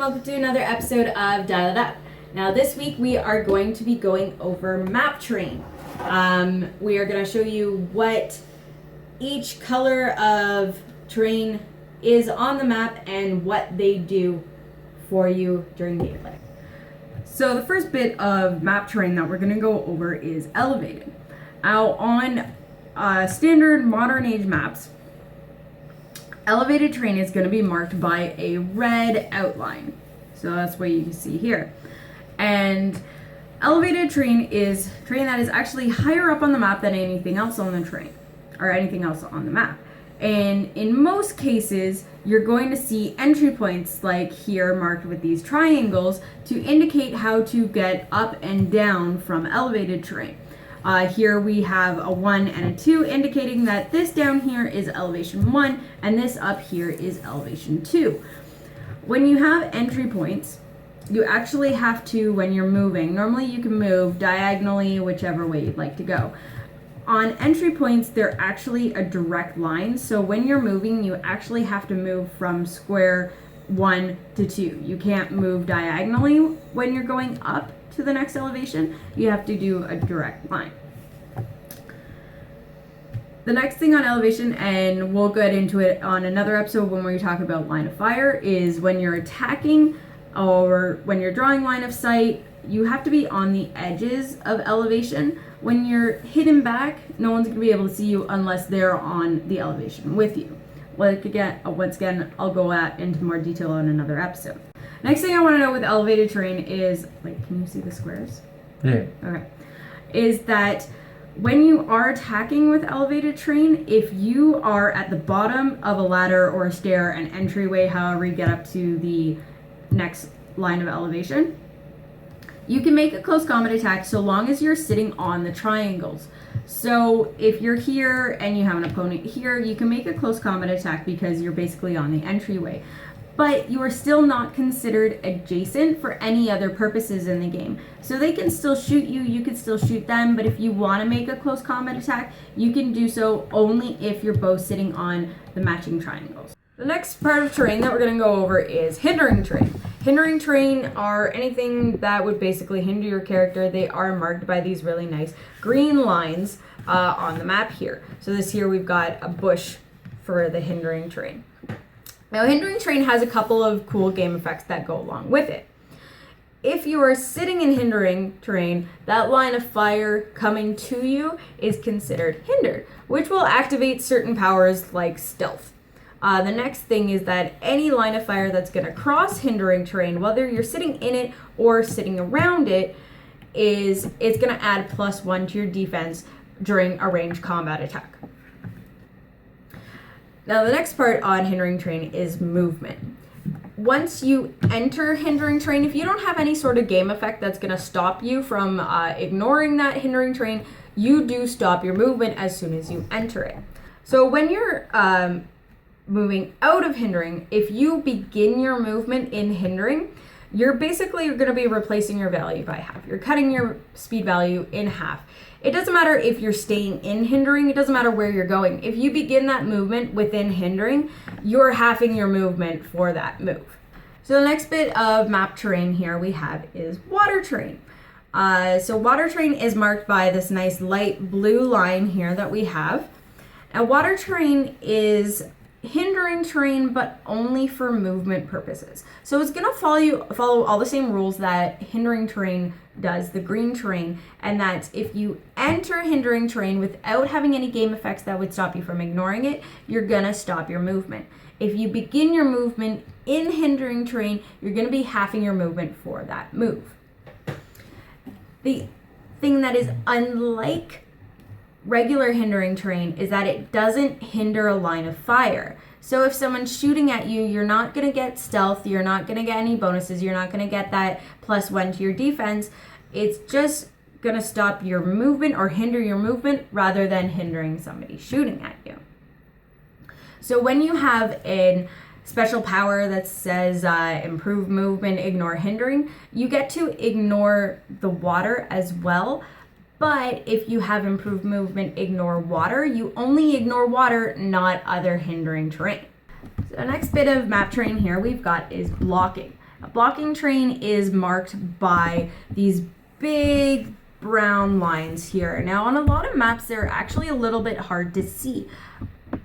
welcome to another episode of Dial It Up. Now this week we are going to be going over Map Train. We are going to show you what each color of train is on the map and what they do for you during gameplay. So the first bit of Map Train that we're going to go over is elevated. Now on standard modern age maps, elevated train is going to be marked by a red outline. So that's what you can see here. And elevated train is train that is actually higher up on the map than anything else on the train or anything else on the map. And in most cases, you're going to see entry points like here marked with these triangles to indicate how to get up and down from elevated terrain. Here we have a 1 and a 2 indicating that this down here is elevation 1 and this up here is elevation 2. When you have entry points, you actually have to, when you're moving, normally you can move diagonally whichever way you'd like to go. On entry points, they're actually a direct line, so when you're moving, you actually have to move from square 1 to 2. You can't move diagonally when you're going up to the next elevation. You have to do a direct line. The next thing on elevation, and we'll get into it on another episode when we talk about line of fire, is when you're attacking or when you're drawing line of sight, you have to be on the edges of elevation. When you're hidden back, no one's going to be able to see you unless they're on the elevation with you. Once again, I'll go into more detail on another episode. Next thing I want to know with elevated terrain is, can you see the squares? Yeah. Okay. Is that when you are attacking with elevated terrain, if you are at the bottom of a ladder or a stair, an entryway, however you get up to the next line of elevation, you can make a close combat attack so long as you're sitting on the triangles. So if you're here and you have an opponent here, you can make a close combat attack because you're basically on the entryway. But you are still not considered adjacent for any other purposes in the game. So they can still shoot you, you can still shoot them, but if you want to make a close combat attack, you can do so only if you're both sitting on the matching triangles. The next part of terrain that we're going to go over is hindering terrain. Hindering terrain are anything that would basically hinder your character. They are marked by these really nice green lines on the map here. So this here we've got a bush for the hindering terrain. Now hindering terrain has a couple of cool game effects that go along with it. If you are sitting in hindering terrain, that line of fire coming to you is considered hindered, which will activate certain powers like stealth. The next thing is that any line of fire that's going to cross hindering terrain, whether you're sitting in it or sitting around it, it's going to add +1 to your defense during a ranged combat attack. Now the next part on hindering terrain is movement. Once you enter hindering terrain, if you don't have any sort of game effect that's going to stop you from ignoring that hindering terrain, you do stop your movement as soon as you enter it. So when you're moving out of hindering, if you begin your movement in hindering, you're basically going to be replacing your value by half. You're cutting your speed value in half. It doesn't matter if you're staying in hindering, it doesn't matter where you're going. If you begin that movement within hindering, you're halving your movement for that move. So the next bit of map terrain here we have is water terrain. So water terrain is marked by this nice light blue line here that we have. Now water terrain is hindering terrain, but only for movement purposes. So it's going to follow all the same rules that hindering terrain does, the green terrain, and that's if you enter hindering terrain without having any game effects that would stop you from ignoring it, you're going to stop your movement. If you begin your movement in hindering terrain, you're going to be halving your movement for that move. The thing that is unlike regular hindering terrain is that it doesn't hinder a line of fire. So if someone's shooting at you, you're not going to get stealth, you're not going to get any bonuses, you're not going to get that +1 to your defense. It's just going to stop your movement or hinder your movement rather than hindering somebody shooting at you. So when you have a special power that says improve movement, ignore hindering, you get to ignore the water as well. But if you have improved movement, ignore water, you only ignore water, not other hindering terrain. So the next bit of map terrain here we've got is blocking. A blocking train is marked by these big brown lines here. Now on a lot of maps they're actually a little bit hard to see,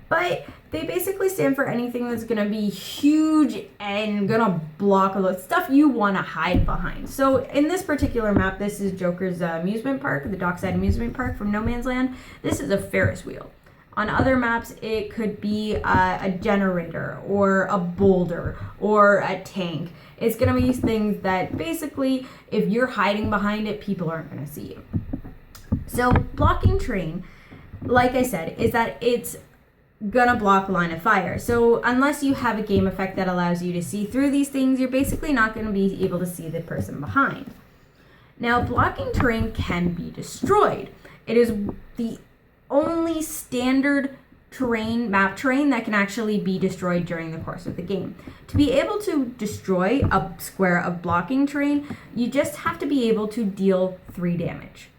but they basically stand for anything that's gonna be huge and gonna block a lot of stuff you wanna hide behind. So in this particular map, this is Joker's amusement park, the Dockside Amusement Park from No Man's Land. This is a Ferris wheel. On other maps, it could be a generator or a boulder or a tank. It's gonna be things that basically, if you're hiding behind it, people aren't gonna see you. So blocking train, like I said, is that it's gonna block line of fire. So unless you have a game effect that allows you to see through these things, you're basically not gonna be able to see the person behind. Now, blocking terrain can be destroyed. It is the only standard map terrain that can actually be destroyed during the course of the game. To be able to destroy a square of blocking terrain, you just have to be able to deal 3 damage.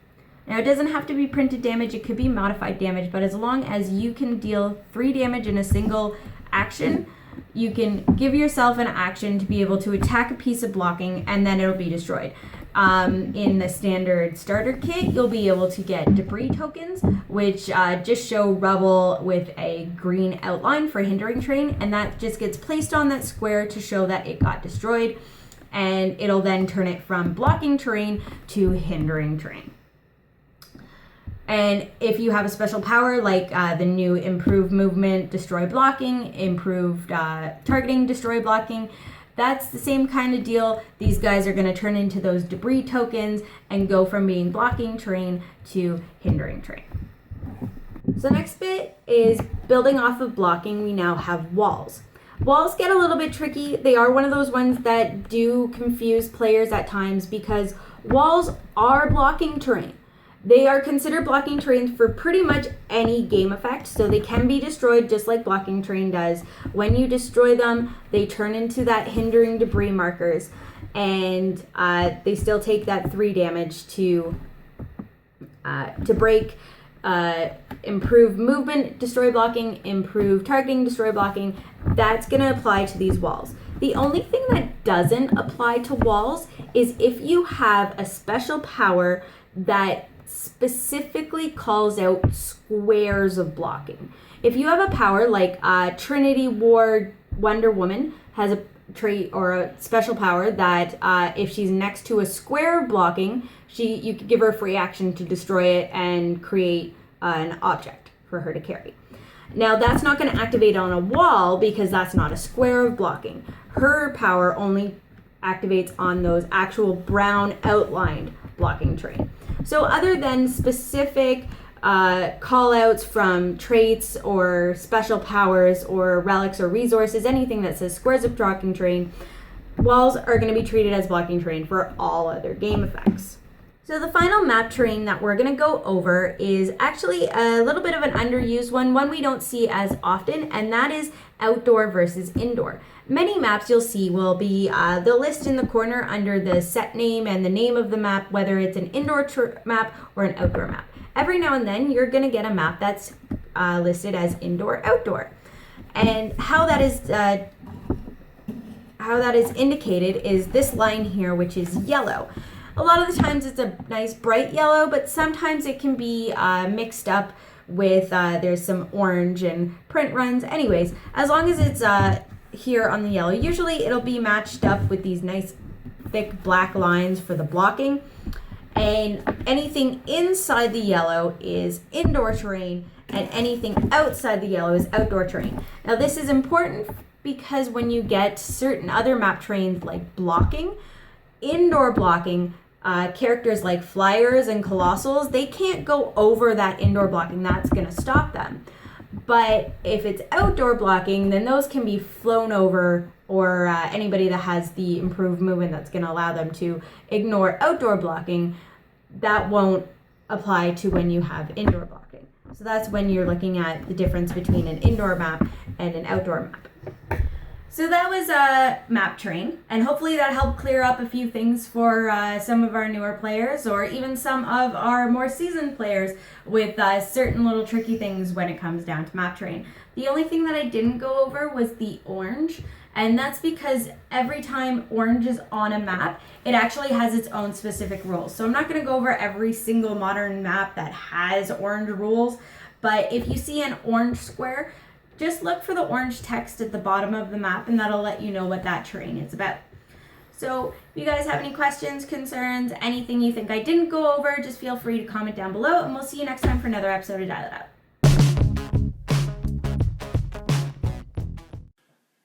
Now, it doesn't have to be printed damage, it could be modified damage, but as long as you can deal 3 damage in a single action, you can give yourself an action to be able to attack a piece of blocking and then it'll be destroyed. In the standard starter kit, you'll be able to get debris tokens, which just show rubble with a green outline for Hindering Train, and that just gets placed on that square to show that it got destroyed, and it'll then turn it from blocking terrain to Hindering Train. And if you have a special power like the new improved movement, destroy blocking, improved targeting, destroy blocking, that's the same kind of deal. These guys are going to turn into those debris tokens and go from being blocking terrain to hindering terrain. So next bit is building off of blocking. We now have walls. Walls get a little bit tricky. They are one of those ones that do confuse players at times because walls are blocking terrain. They are considered blocking terrain for pretty much any game effect, so they can be destroyed just like blocking terrain does. When you destroy them, they turn into that hindering debris markers, and they still take that 3 damage to break, improve movement, destroy blocking, improve targeting, destroy blocking. That's going to apply to these walls. The only thing that doesn't apply to walls is if you have a special power that specifically calls out squares of blocking. If you have a power like Trinity Ward Wonder Woman has a trait or a special power that if she's next to a square of blocking, you could give her a free action to destroy it and create an object for her to carry. Now that's not going to activate on a wall because that's not a square of blocking. Her power only activates on those actual brown outlined blocking terrain. So other than specific call-outs from traits or special powers or relics or resources, anything that says squares of blocking terrain, walls are going to be treated as blocking terrain for all other game effects. So the final map terrain that we're going to go over is actually a little bit of an underused one we don't see as often, and that is outdoor versus indoor. Many maps you'll see will be, they'll list in the corner under the set name and the name of the map, whether it's an indoor map or an outdoor map. Every now and then you're going to get a map that's listed as indoor-outdoor. And how that is indicated is this line here, which is yellow. A lot of the times it's a nice bright yellow, but sometimes it can be mixed up with, there's some orange and print runs. Anyways, as long as it's here on the yellow, usually it'll be matched up with these nice thick black lines for the blocking. And anything inside the yellow is indoor terrain, and anything outside the yellow is outdoor terrain. Now this is important because when you get certain other map terrains like blocking, indoor blocking, characters like flyers and colossals, they can't go over that indoor blocking. That's going to stop them. But if it's outdoor blocking, then those can be flown over, or anybody that has the improved movement that's going to allow them to ignore outdoor blocking, that won't apply to when you have indoor blocking. So that's when you're looking at the difference between an indoor map and an outdoor map. So that was a map terrain, and hopefully that helped clear up a few things for some of our newer players, or even some of our more seasoned players with certain little tricky things when it comes down to map terrain. The only thing that I didn't go over was the orange. And that's because every time orange is on a map, it actually has its own specific rules. So I'm not going to go over every single modern map that has orange rules, but if you see an orange square, just look for the orange text at the bottom of the map and that'll let you know what that terrain is about. So if you guys have any questions, concerns, anything you think I didn't go over, just feel free to comment down below, and we'll see you next time for another episode of Dial It Up.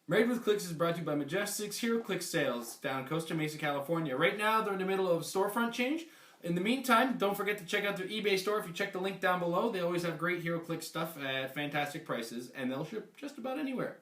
Married with Clix is brought to you by Majestic's Heroclix sales down in Costa Mesa, California. Right now, they're in the middle of storefront change. In the meantime, don't forget to check out their eBay store. If you check the link down below, they always have great Heroclix stuff at fantastic prices, and they'll ship just about anywhere.